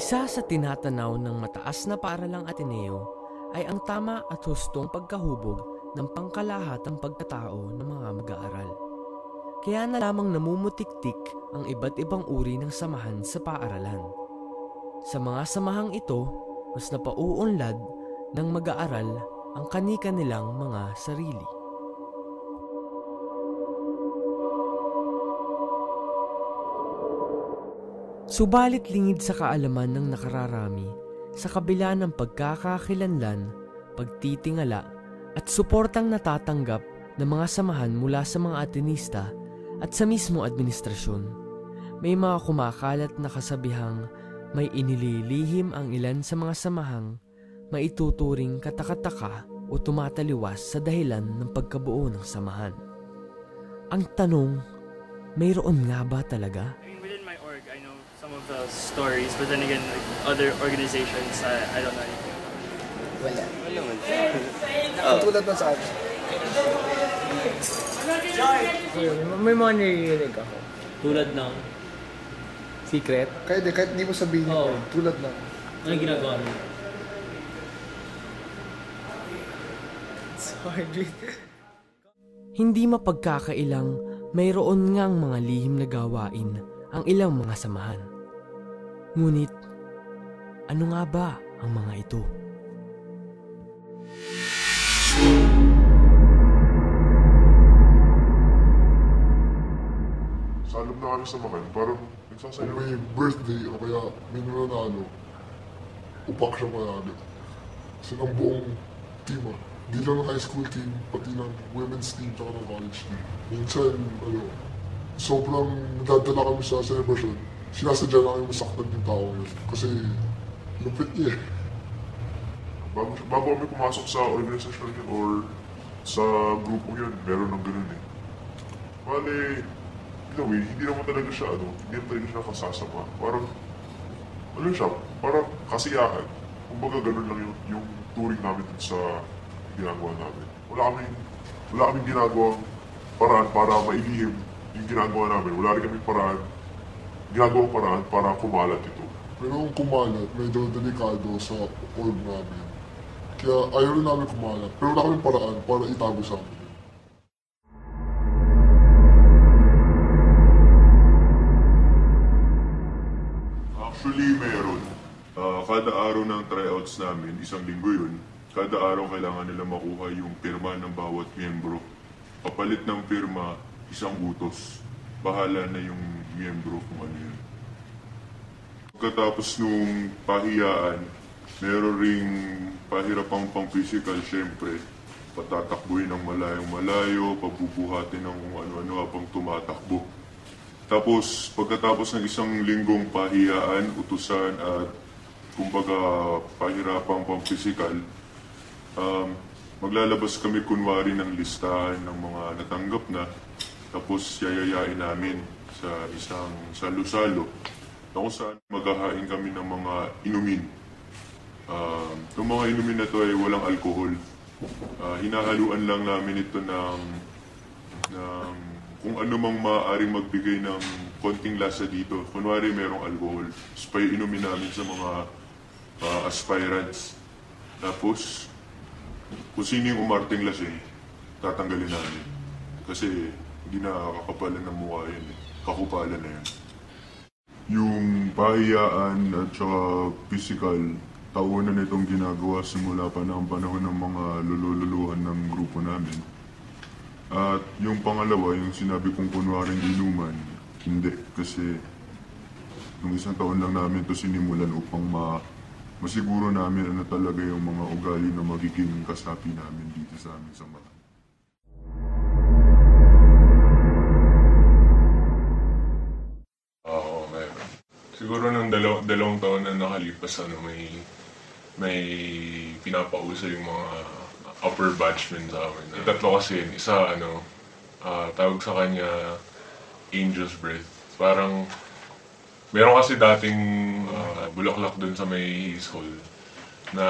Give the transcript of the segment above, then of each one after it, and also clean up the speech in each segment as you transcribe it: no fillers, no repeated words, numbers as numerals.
Isa sa tinatanaw ng mataas na paaralang Ateneo ay ang tama at hustong pagkahubog ng pangkalahatang pagkatao ng mga mag-aaral. Kaya na lamang namumutiktik ang iba't ibang uri ng samahan sa paaralan. Sa mga samahang ito, mas napauunlad ng mag-aaral ang kani-kanilang mga sarili. Subalit lingid sa kaalaman ng nakararami, sa kabila ng pagkakakilanlan, pagtitingala at suportang natatanggap ng mga samahan mula sa mga Atenista at sa mismo administrasyon, may mga kumakalat na kasabihang may inililihim ang ilan sa mga samahang maituturing katakataka o tumataliwas sa dahilan ng pagkabuo ng samahan. Ang tanong, mayroon nga ba talaga? Some of the stories, but then again, like other organizations, I don't know anything about it. Wala. Wala man. Tulad na sa akin. May mga narinig ako. Tulad ng Secret? Kahit di mo sabihin ko. Tulad na. ano ginagawa mo? It's hard. Hindi mapagkakailang mayroon ngang mga lihim na gawain ang ilang mga samahan. Ngunit, ano nga ba ang mga ito? Sa alam na kami samahan, parang nagsasayaw. May birthday o kaya may nanalo, upak siya manalo. Kasi ng buong team Di lang ng high school team, pati ng women's team tsaka ng college team. Minsan, sobrang nadadala kami sa celebration. Sinasadya na kami masaktan yung tao yun. Kasi, lupit niya. Bago kami pumasok sa organisasyon yun or sa grupo yun, meron ng ganun eh. Bale, hindi naman talaga siya, hindi naman talaga siya kasasama. Parang, siya, parang kasiyahan. Kumbaga ganun lang yung touring namin dun sa ginagawa namin. Wala kaming ginagawang paraan para mailihim yung ginagawa namin. Wala rin kaming ginagawang paraan para kumalat ito. Pero kung kumalat, medyo delikado sa org namin. Kaya ayaw rin namin kumalat. Pero wala kaming paraan para itago sa amin. Actually, meron. Kada araw ng tryouts namin, isang linggo yun, kada araw kailangan nila makuha yung pirma ng bawat miyembro. Kapalit ng pirma, isang utos. Bahala na yung miyembro kung ano yun. Pagkatapos nung pahiyaan, meron ring pahirapang pang-physical, syempre. Patatakbuhin ng malayong-malayo, pabubuhatin ng kung ano-ano habang tumatakbo. Tapos, pagkatapos ng isang linggong pahiyaan, utusan at kumbaga pahirapang pang-physical, maglalabas kami kunwari ng listahan ng mga natanggap na, tapos yayayain namin sa isang salo-salo na kung saan maghahain kami ng mga inumin. Itong mga inumin na ito ay walang alkohol. Hinahaluan lang namin ito ng kung ano mang maaaring magbigay ng konting lasa dito. Kunwari merong alcohol. So inumin namin sa mga aspirants. Tapos, kung sino yung umarting lasing, tatanggalin namin. Kasi hindi na kakapalan ng mukha yun. Kakupalan na yun. Yung pahiyaan at saka physical, taon na nitong ginagawa simula pa ng panahon ng mga lululuhan ng grupo namin. At yung pangalawa, yung sinabi kong kunwaring inuman, hindi. Kasi nung isang taon lang namin ito sinimulan upang masiguro namin ano talaga yung mga ugali na magiging kasapi namin dito sa aming samahan. Oo, meron. Siguro nung dalawang taon na nakalipas, may pinapauso yung mga upper batchmen sa amin. Tatlo kasi yun. Isa, tawag sa kanya Angel's Breath. Parang meron kasi dating bulaklak dun sa may hall na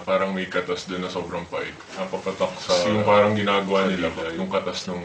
parang may katas dun na sobrang pait. Napapatak sa yung parang ginagawa nila, yung katas ng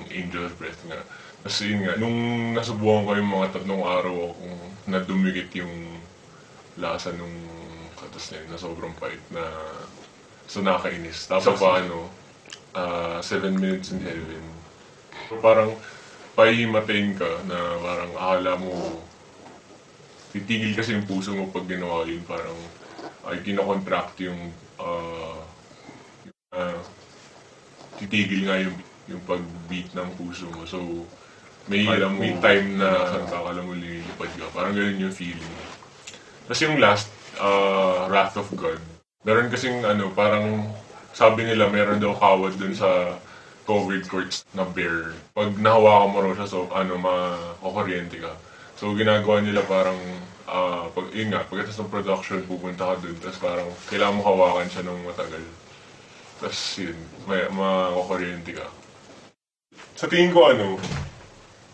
Angel's Breath nga. Kasi yun nga, nung nasubukan ko yung mga 3 araw akong nadumikit yung lasa nung katas na yun na sobrang pait na so nakakainis. Tapos pa 7 minutes in heaven. So, parang pahihimatin ka na parang akala mo titigil kasi yung puso mo pag ginawa yun. Parang ay kinokontract yung titigil nga yung pag-beat ng puso mo. So, may time na akala mo lilipad ka. Parang ganun yung feeling. Tapos yung last, Wrath of God. Meron kasing parang sabi nila meron daw kawad dun sa covered courts na bear. Pag nahawakan mo raw siya, so makukuryente ka. So ginagawa nila parang, pagkatapos ng production, pupunta ka dun. Tapos parang kailangan mo hawakan siya ng matagal. Tapos yun, makukuryente ka. Sa tingin ko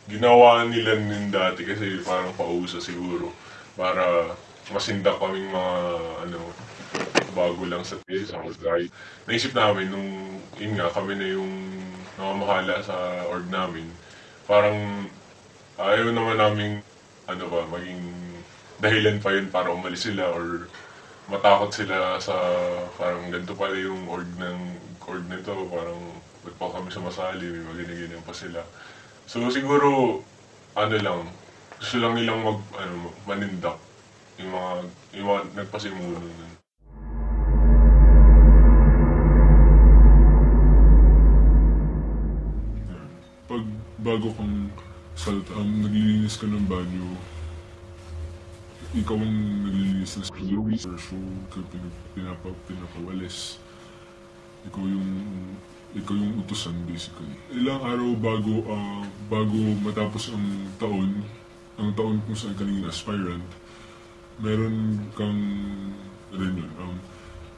ginawa nila nun dati kasi parang pauso siguro. Para masindak kaming mga bago lang sa guy. Naisip namin nung kami na yung namamahala sa org namin. Parang ayaw naman namin maging dahilan pa yun para umalis sila or matakot sila sa parang ganito pala yung org nito, parang ba't pa kami sumasali, may maginaginan pa sila. So siguro gusto lang nilang manindak yung mga nagpasimuno nun. Pag bago kang naglilinis ka ng banyo, ikaw ang naglilinis ng service or so, pinapawalis. Ikaw yung utusan basically. Ilang araw bago matapos ang taon kung saan ka naging aspirant, meron kang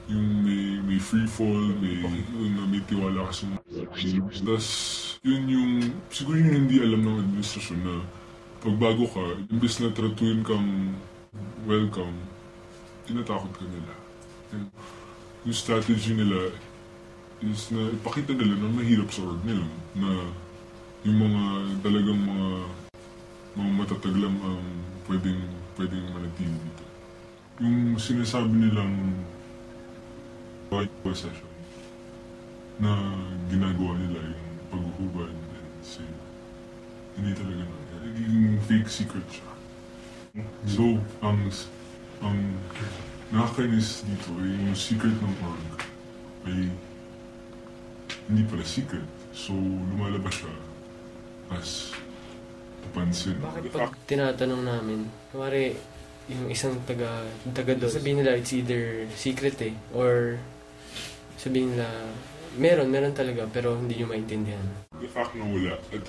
yung may free fall, may tiwala ka sa mga. Tapos yun yung siguro yung hindi alam ng administrasyon na pag bago ka, imbes na tratuin kang welcome, tinatakot ka nila. Yung strategy nila is na ipakita nila na mahirap sa org nila, na yung mga talagang mga matatag lang ang pwedeng manatili dito. Yung sinasabi nilang white possession na ginagawa nila yung paghuhubad and say, hindi talaga na. Naging fake secret siya. So, ang nakakainis dito ay yung secret ng org ay hindi pala secret. So, lumalabas siya as papansin. Bakit pag tinatanong namin, kumari yung isang taga doon, sabihin nila it's either secret or sabihin nila meron talaga pero hindi nyo maintindihan. The fact na wala at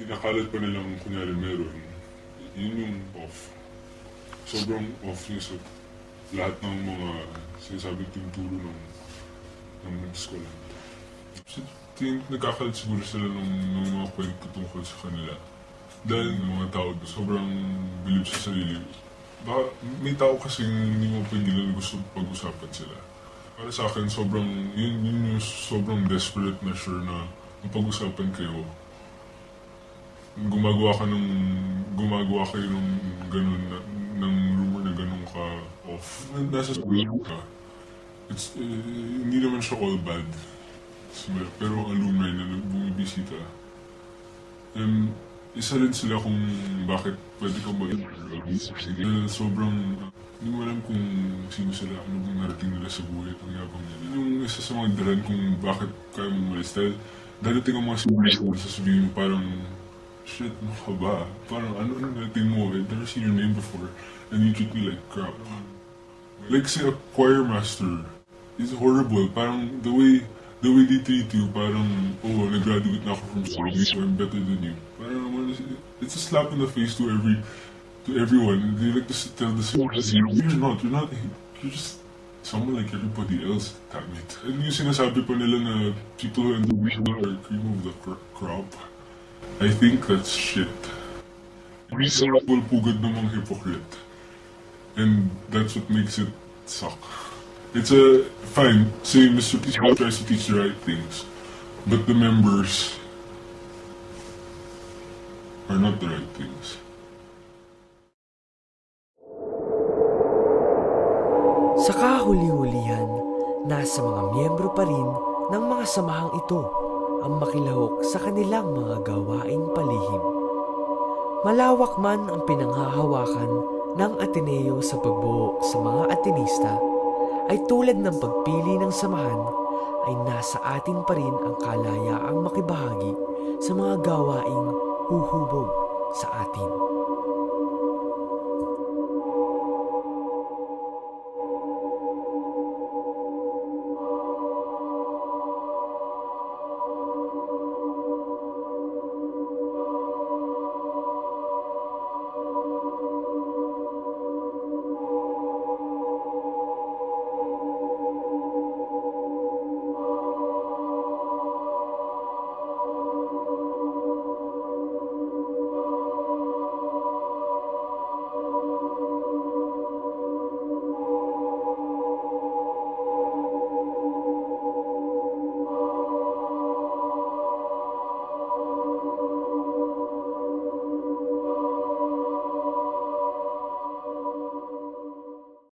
kinakalat pa nilang kunyari meron, yun yung off. Sobrang off niya sa lahat ng mga sinasabing tinuturo ng eskwela. Nagkakalat siguro sila ng mga kwento tungkol sa kanila. Dahil ng mga tao sobrang bilib sa sarili. Baka may tao kasing hindi mo pigilan gusto pag-usapan sila. Para sa akin, yun yung sobrang desperate na sure na mapag-usapan kayo. Gumagawa kayo ng ganun, ng rumor na ganun ka off. Nasa school ka. Hindi naman siya all bad. Pero alumni na bumibisita. Isa rin sila kung bakit pwede ka ba sobrang hindi mo alam kung sino sila, ano bang narating nila sa buhay at ang yabang nila. Yung isa sa mga daran kung bakit kaya mo malis dahil darating ang mga sasabihin mo parang shit, ano ka ba? Parang ano narating mo, I've never seen your name before and you treat me like crap. Like say a choir master is horrible, parang the way they treat you, parang, nag-graduate na ako from school, so I'm better than you. Parang, it's a slap in the face to everyone. They like to tell the same. You're not, you're just someone like everybody else, damn it. And yung sinasabi pa nila na people who end up are cream of the crop, I think that's shit. Reasonable pugad ng mga hypocrite. And that's what makes it suck. It's fine, say Mr. Pisco tries to teach the right things, but the members are not the right things. Sa kahuli-hulihan, nasa mga miyembro pa rin ng mga samahang ito ang makilahok sa kanilang mga gawaing palihim. Malawak man ang pinanghahawakan ng Ateneo sa pagbuo sa mga Atenista, ay tulad ng pagpili ng samahan ay nasa atin pa rin ang kalayaang makibahagi sa mga gawaing huhubog sa atin.